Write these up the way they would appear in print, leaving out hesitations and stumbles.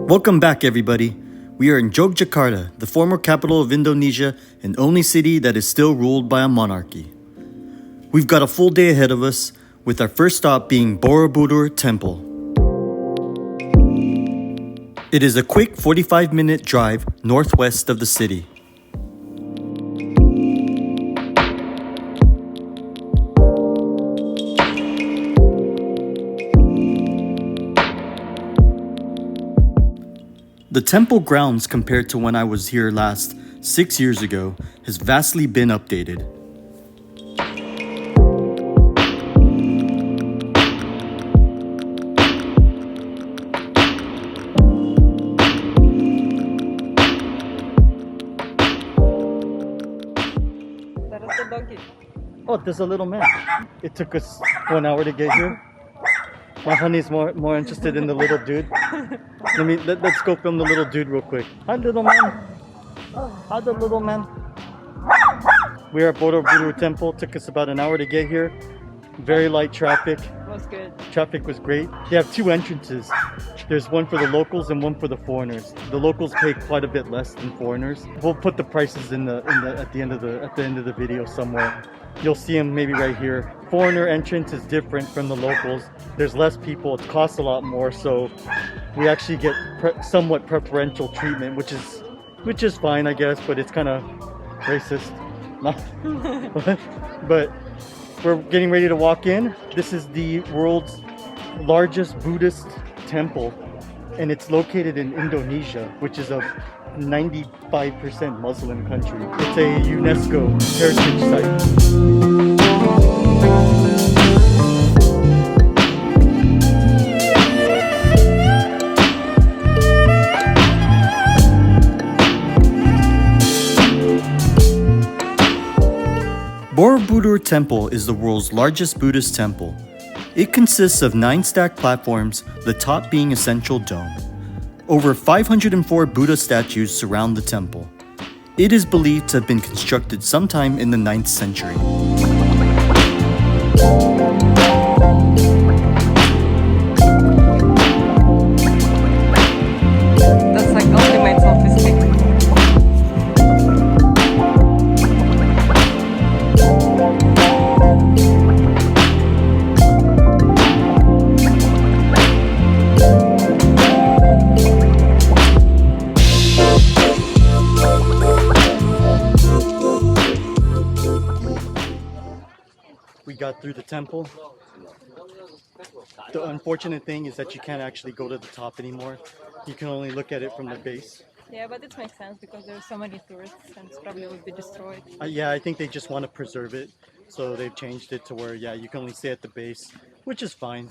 Welcome back, everybody. We are in Yogyakarta, the former capital of Indonesia and only city that is still ruled by a monarchy. We've got a full day ahead of us, with our first stop being Borobudur Temple. It is a quick 45-minute drive northwest of the city. The temple grounds, compared to when I was here last 6 years ago, has vastly been updated. That is the doggy. Oh, there's a little man. It took us 1 hour to get here. My honey's more interested in the little dude. Let's go film the little dude real quick. Hi, little man. Hi, the little man. We're at Borobudur Temple. Took us about an hour to get here. Very light traffic. Was good. Traffic was great. They have two entrances. There's one for the locals and one for the foreigners. The locals pay quite a bit less than foreigners. We'll put the prices at the end of the video somewhere. You'll see them maybe right here. Foreigner entrance is different from the locals. There's less people. It costs a lot more, so we actually get somewhat preferential treatment, which is fine, I guess. But it's kind of racist. But we're getting ready to walk in. This is the world's largest Buddhist temple, and it's located in Indonesia, which is a 95% Muslim country. It's a UNESCO Heritage Site. Borobudur Temple is the world's largest Buddhist temple. It consists of 9 stacked platforms, the top being a central dome. Over 504 Buddha statues surround the temple. It is believed to have been constructed sometime in the 9th century. That's like ultimate selfie stick. We got through the temple. The unfortunate thing is that you can't actually go to the top anymore. You can only look at it from the base. Yeah, but it makes sense because there's so many tourists and it probably would be destroyed. Yeah, I think they just want to preserve it. So they've changed it to where, you can only stay at the base, which is fine.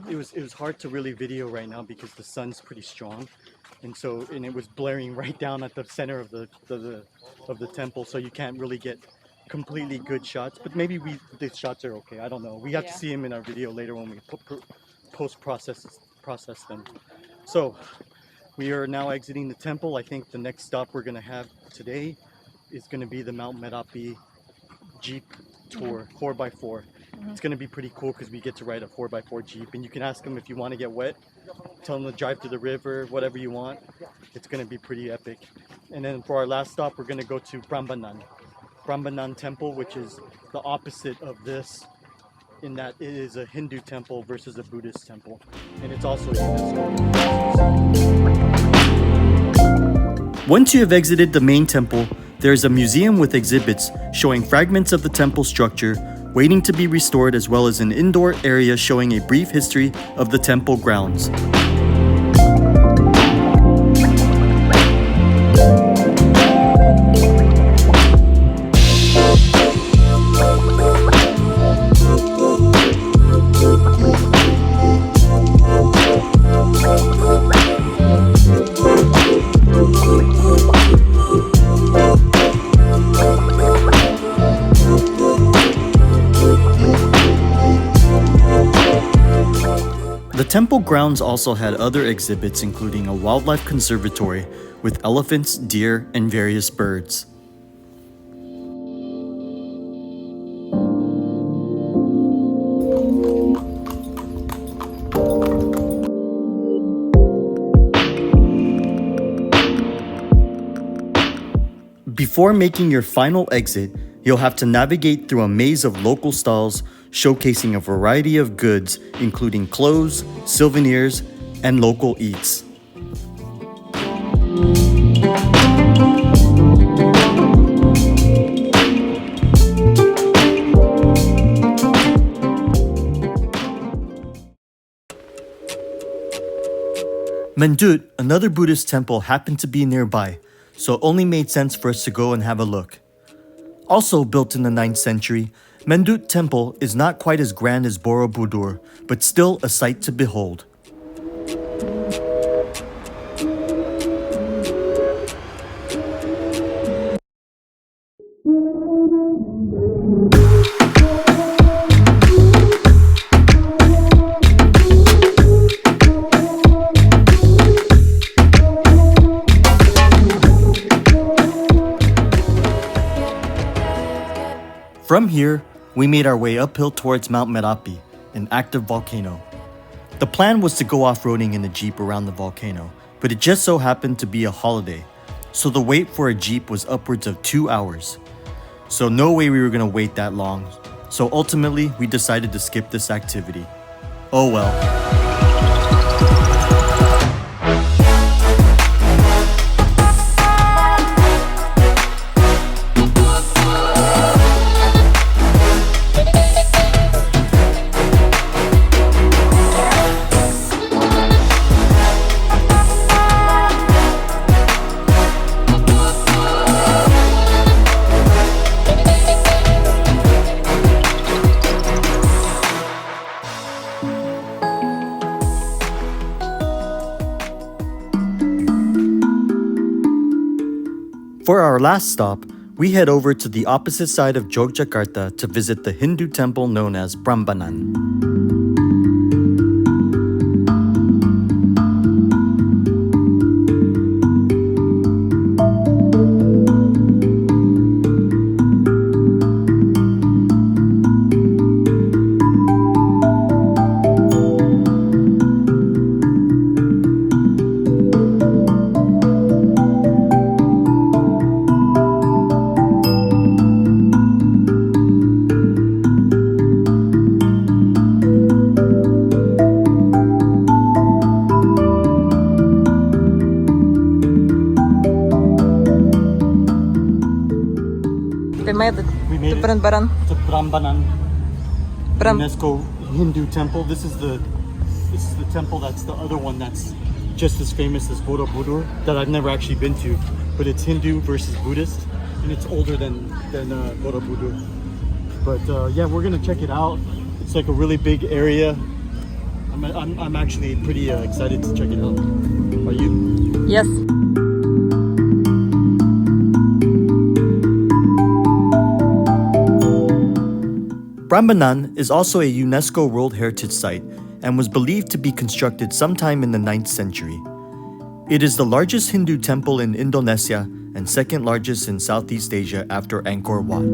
It was hard to really video right now because the sun's pretty strong. And it was blaring right down at the center of the temple, so you can't really get completely good shots, but maybe the shots are okay. I don't know. We have to see them in our video later when we process them. So we are now exiting the temple. I think the next stop we're going to have today is going to be the Mount Merapi Jeep tour, 4x4. It's going to be pretty cool because we get to ride a 4x4 Jeep, and you can ask them if you want to get wet. Tell them to drive to the river, whatever you want. It's going to be pretty epic. And then for our last stop, we're going to go to Prambanan temple, which is the opposite of this, in that it is a Hindu temple versus a Buddhist temple, and it's also a UNESCO. Once you have exited the main temple, there is a museum with exhibits showing fragments of the temple structure waiting to be restored, as well as an indoor area showing a brief history of the temple grounds. The temple grounds also had other exhibits, including a wildlife conservatory with elephants, deer, and various birds. Before making your final exit, you'll have to navigate through a maze of local stalls showcasing a variety of goods, including clothes, souvenirs, and local eats. Mendut, another Buddhist temple, happened to be nearby, so it only made sense for us to go and have a look. Also built in the 9th century, Mendut Temple is not quite as grand as Borobudur, but still a sight to behold. From here, we made our way uphill towards Mount Merapi, an active volcano. The plan was to go off-roading in a Jeep around the volcano, but it just so happened to be a holiday, so the wait for a Jeep was upwards of 2 hours. So no way we were gonna wait that long, so ultimately we decided to skip this activity. Oh well. For our last stop, we head over to the opposite side of Yogyakarta to visit the Hindu temple known as Prambanan. We made it to Prambanan, UNESCO Hindu temple. This is the temple that's the other one that's just as famous as Borobudur that I've never actually been to, but it's Hindu versus Buddhist, and it's older than Borobudur. But yeah, we're gonna check it out. It's like a really big area. I'm actually pretty excited to check it out. Are you? Yes. Prambanan is also a UNESCO World Heritage Site and was believed to be constructed sometime in the 9th century. It is the largest Hindu temple in Indonesia and second largest in Southeast Asia after Angkor Wat.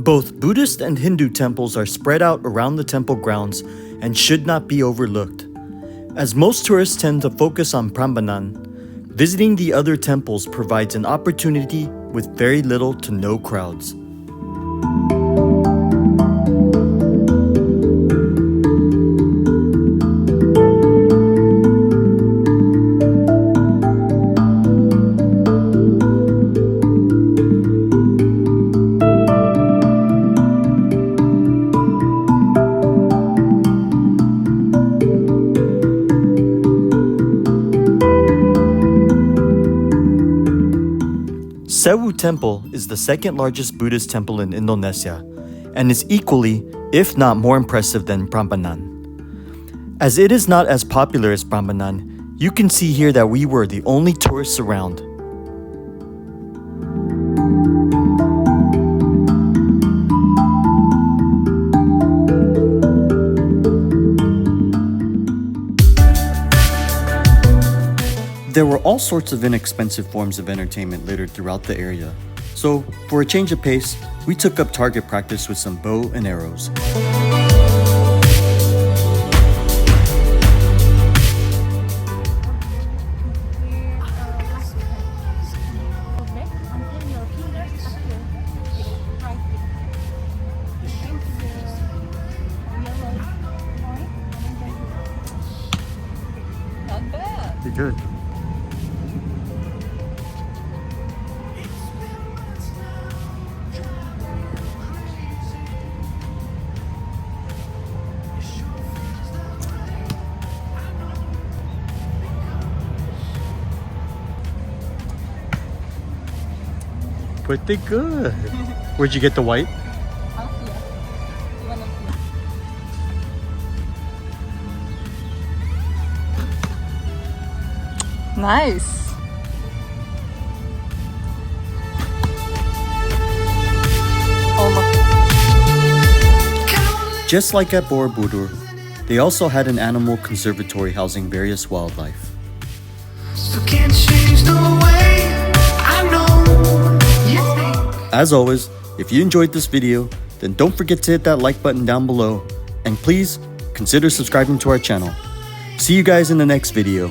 Both Buddhist and Hindu temples are spread out around the temple grounds and should not be overlooked. As most tourists tend to focus on Prambanan, visiting the other temples provides an opportunity with very little to no crowds. Sewu Temple is the second largest Buddhist temple in Indonesia and is equally, if not more impressive than Prambanan. As it is not as popular as Prambanan, You can see here that we were the only tourists around. There were all sorts of inexpensive forms of entertainment littered throughout the area. So, for a change of pace, we took up target practice with some bow and arrows. Not bad. You're good. Pretty good. Where'd you get the white? Nice. Just like at Borobudur, they also had an animal conservatory housing various wildlife. As always, if you enjoyed this video, then don't forget to hit that like button down below, and please consider subscribing to our channel. See you guys in the next video.